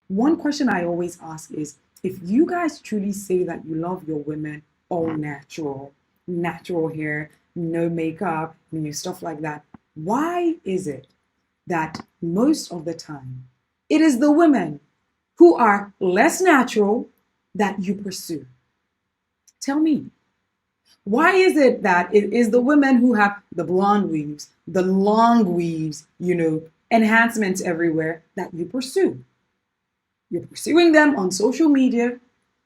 One question I always ask is, if you guys truly say that you love your women all natural, natural hair, no makeup, stuff like that, why is it that most of the time it is the women who are less natural that you pursue? Tell me. Why is it that it is the women who have the blonde weaves, the long weaves, enhancements everywhere that you pursue? You're pursuing them on social media.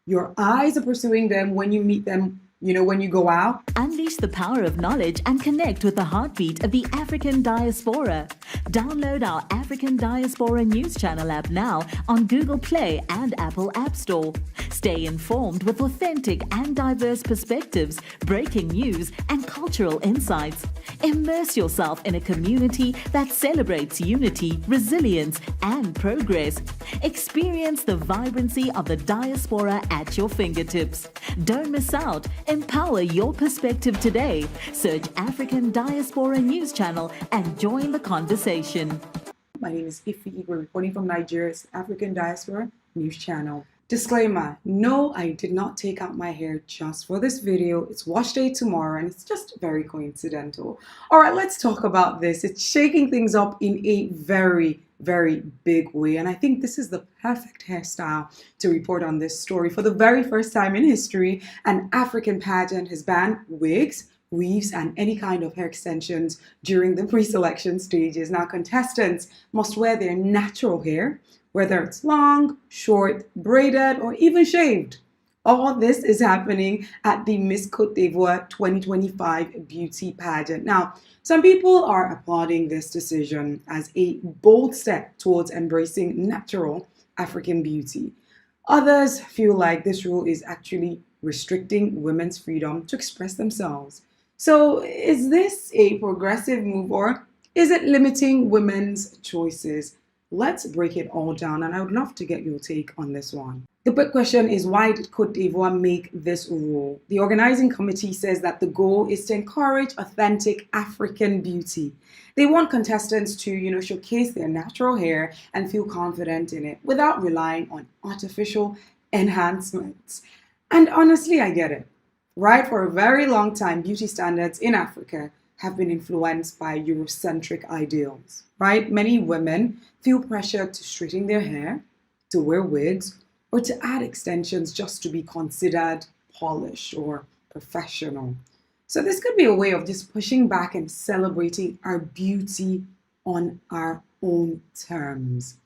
Your eyes are pursuing them when you meet them, when you go out. Unleash the power of knowledge and connect with the heartbeat of the African diaspora. Download our African Diaspora News Channel app now on Google Play and Apple App Store. Stay informed with authentic and diverse perspectives, breaking news, and cultural insights. Immerse yourself in a community that celebrates unity, resilience, and progress. Experience the vibrancy of the diaspora at your fingertips. Don't miss out. Empower your perspective today. Search African Diaspora News Channel and join the conversation. My name is Ify Igwe, reporting from Nigeria's African Diaspora News Channel. Disclaimer, no, I did not take out my hair just for this video. It's wash day tomorrow and it's just very coincidental. All right, let's talk about this. It's shaking things up in a very, very big way. And I think this is the perfect hairstyle to report on this story. For the very first time in history, an African pageant has banned wigs, weaves, and any kind of hair extensions during the pre-selection stages. Now, contestants must wear their natural hair, whether it's long, short, braided, or even shaved. All this is happening at the Miss Cote 2025 beauty pageant. Now, some people are applauding this decision as a bold step towards embracing natural African beauty. Others feel like this rule is actually restricting women's freedom to express themselves. So, is this a progressive move or is it limiting women's choices? Let's break it all down, and I would love to get your take on this one. The big question is, why did Côte d'Ivoire make this rule? The organizing committee says that the goal is to encourage authentic African beauty. They want contestants to, showcase their natural hair and feel confident in it without relying on artificial enhancements. And honestly, I get it, right? For a very long time, beauty standards in Africa have been influenced by Eurocentric ideals, right? Many women feel pressure to straighten their hair, to wear wigs, or to add extensions just to be considered polished or professional. So this could be a way of just pushing back and celebrating our beauty on our own terms.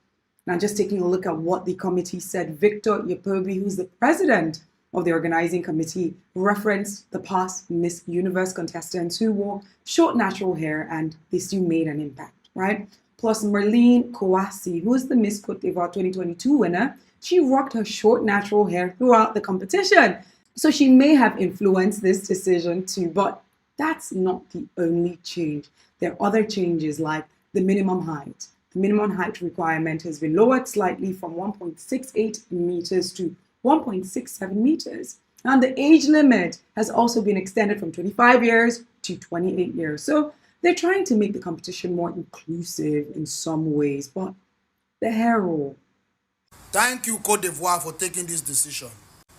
Now, just taking a look at what the committee said, Victor Yapobi, who's the president of the organizing committee, referenced the past Miss Universe contestants who wore short natural hair and they still made an impact, right? Plus Merlene Kouassi, who is the Miss Cote d'Ivoire 2022 winner, she rocked her short natural hair throughout the competition. So she may have influenced this decision too, but that's not the only change. There are other changes like the minimum height. The minimum height requirement has been lowered slightly from 1.68 meters to 1.67 meters. And the age limit has also been extended from 25 years to 28 years. So they're trying to make the competition more inclusive in some ways, but the hair rule. Thank you, Côte d'Ivoire, for taking this decision.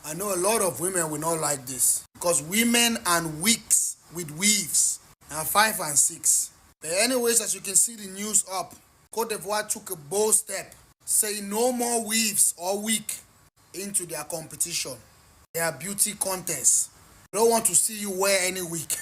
I know a lot of women will not like this because women and wigs with weaves are 5 and 6. But anyways, as you can see the news up, Côte d'Ivoire took a bold step, saying no more weaves or wig into their competition, their beauty contest. They don't want to see you wear any wig.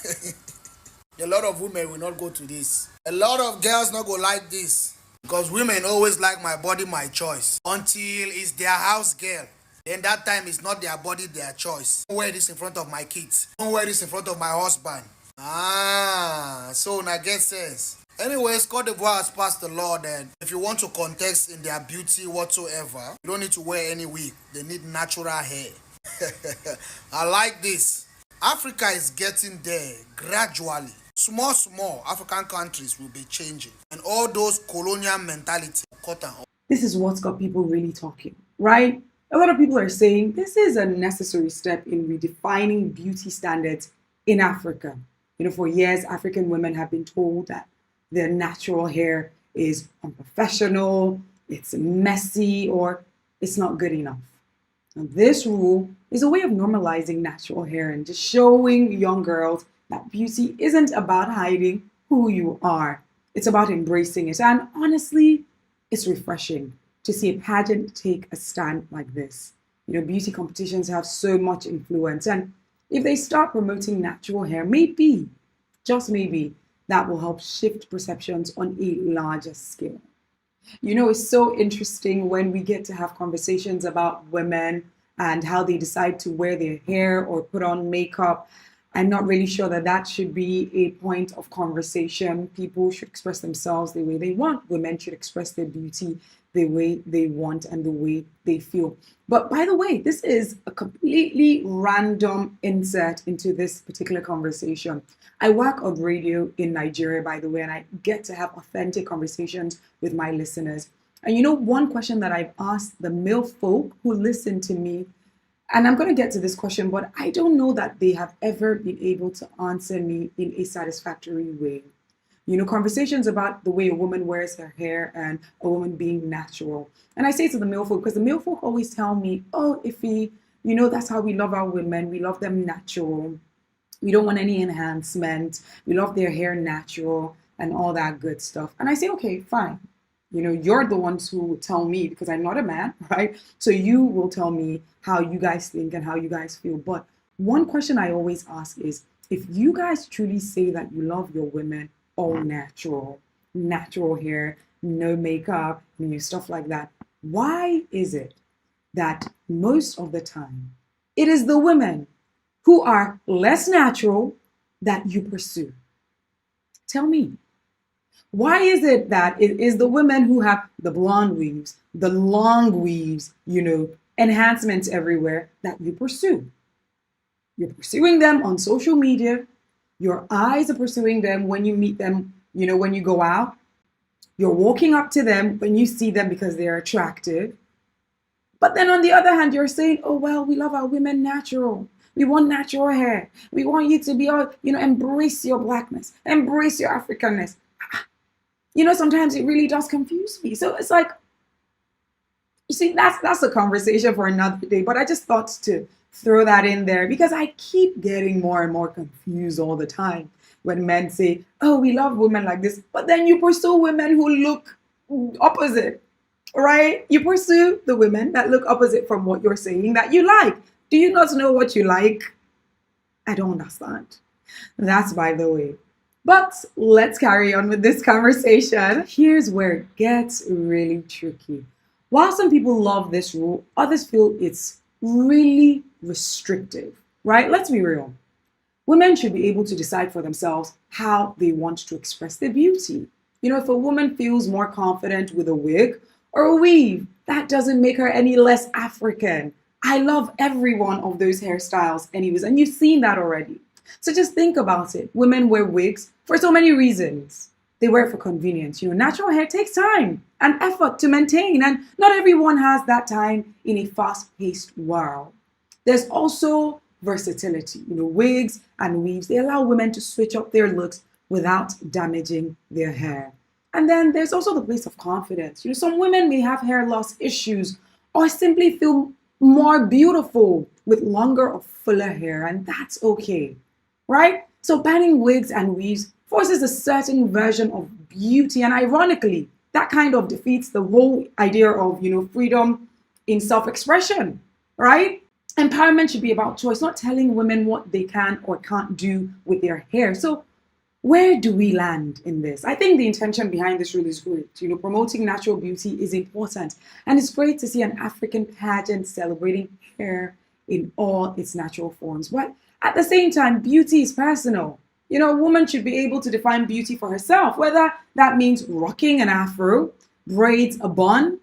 A lot of women will not go to this. A lot of girls not go like this because women always like my body, my choice. Until it's their house girl. Then that time it's not their body, their choice. Don't wear this in front of my kids. Don't wear this in front of my husband. So now get sense. Anyways, Côte d'Ivoire has passed the law that if you want to contest in their beauty whatsoever, you don't need to wear any wig. They need natural hair. I like this. Africa is getting there gradually. Small African countries will be changing. And all those colonial mentality will cut down. This is what's got people really talking, right? A lot of people are saying this is a necessary step in redefining beauty standards in Africa. For years, African women have been told that their natural hair is unprofessional, it's messy, or it's not good enough. Now, this rule is a way of normalizing natural hair and just showing young girls that beauty isn't about hiding who you are. It's about embracing it. And honestly, it's refreshing to see a pageant take a stand like this. Beauty competitions have so much influence. And if they start promoting natural hair, maybe, just maybe, that will help shift perceptions on a larger scale. It's so interesting when we get to have conversations about women and how they decide to wear their hair or put on makeup. I'm not really sure that that should be a point of conversation. People should express themselves the way they want. Women should express their beauty the way they want and the way they feel. But by the way, this is a completely random insert into this particular conversation. I work on radio in Nigeria, by the way, and I get to have authentic conversations with my listeners. And one question that I've asked the male folk who listen to me, and I'm going to get to this question, but I don't know that they have ever been able to answer me in a satisfactory way. Conversations about the way a woman wears her hair and a woman being natural. And I say to the male folk, because the male folk always tell me, oh, Ify, that's how we love our women. We love them natural. We don't want any enhancement. We love their hair natural and all that good stuff. And I say, okay, fine. You're the ones who will tell me, because I'm not a man, right? So you will tell me how you guys think and how you guys feel. But one question I always ask is, if you guys truly say that you love your women all natural hair, no makeup, stuff like that, why is it that most of the time it is the women who are less natural that you pursue? Tell me. Why is it that it is the women who have the blonde weaves, the long weaves, enhancements everywhere that you pursue? You're pursuing them on social media. Your eyes are pursuing them when you meet them, when you go out. You're walking up to them when you see them because they're attractive. But then on the other hand, you're saying, oh, well, we love our women natural. We want natural hair. We want you to be all, embrace your blackness, embrace your Africanness. Sometimes it really does confuse me. So it's like, you see, that's a conversation for another day. But I just thought to throw that in there because I keep getting more and more confused all the time when men say, oh, we love women like this. But then you pursue women who look opposite, right? You pursue the women that look opposite from what you're saying that you like. Do you not know what you like? I don't understand. That's by the way. But let's carry on with this conversation. Here's where it gets really tricky. While some people love this rule, others feel it's really restrictive, right? Let's be real. Women should be able to decide for themselves how they want to express their beauty. If a woman feels more confident with a wig or a weave, that doesn't make her any less African. I love every one of those hairstyles anyways, and you've seen that already. So just think about it. Women wear wigs for so many reasons. They wear it for convenience. Natural hair takes time and effort to maintain, and not everyone has that time in a fast-paced world. There's also versatility. Wigs and weaves, they allow women to switch up their looks without damaging their hair. And then there's also the place of confidence. Some women may have hair loss issues or simply feel more beautiful with longer or fuller hair, and that's okay, right? So banning wigs and weaves forces a certain version of beauty, and ironically, that kind of defeats the whole idea of, freedom in self-expression, right? Empowerment should be about choice, not telling women what they can or can't do with their hair. So where do we land in this? I think the intention behind this rule is great. Promoting natural beauty is important. And it's great to see an African pageant celebrating hair in all its natural forms. But at the same time, beauty is personal. A woman should be able to define beauty for herself, whether that means rocking an afro, braids, a bun,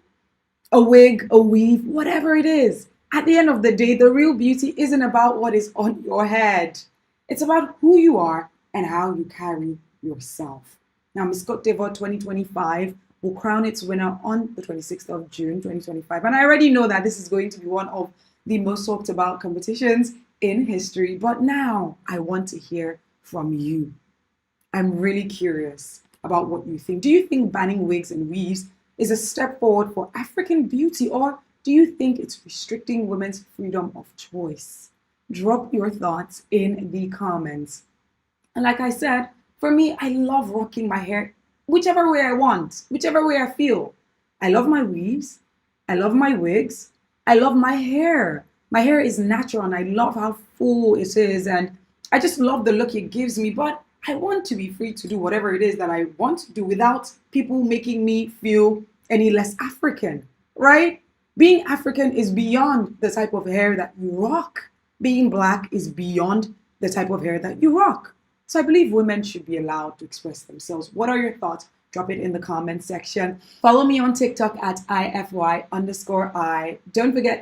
a wig, a weave, whatever it is. At the end of the day, the real beauty isn't about what is on your head. It's about who you are and how you carry yourself. Now, Miss Cote 2025 will crown its winner on the 26th of June, 2025. And I already know that this is going to be one of the most talked about competitions in history. But now I want to hear from you. I'm really curious about what you think. Do you think banning wigs and weaves is a step forward for African beauty, or Do you think it's restricting women's freedom of choice? Drop your thoughts in the comments. And like I said, for me, I love rocking my hair whichever way I want, whichever way I feel. I love my weaves. I love my wigs. I love my hair. My hair is natural and I love how full it is. And I just love the look it gives me. But I want to be free to do whatever it is that I want to do without people making me feel any less African, right? Being African is beyond the type of hair that you rock. Being Black is beyond the type of hair that you rock. So I believe women should be allowed to express themselves. What are your thoughts? Drop it in the comment section. Follow me on TikTok at IFY_I. Don't forget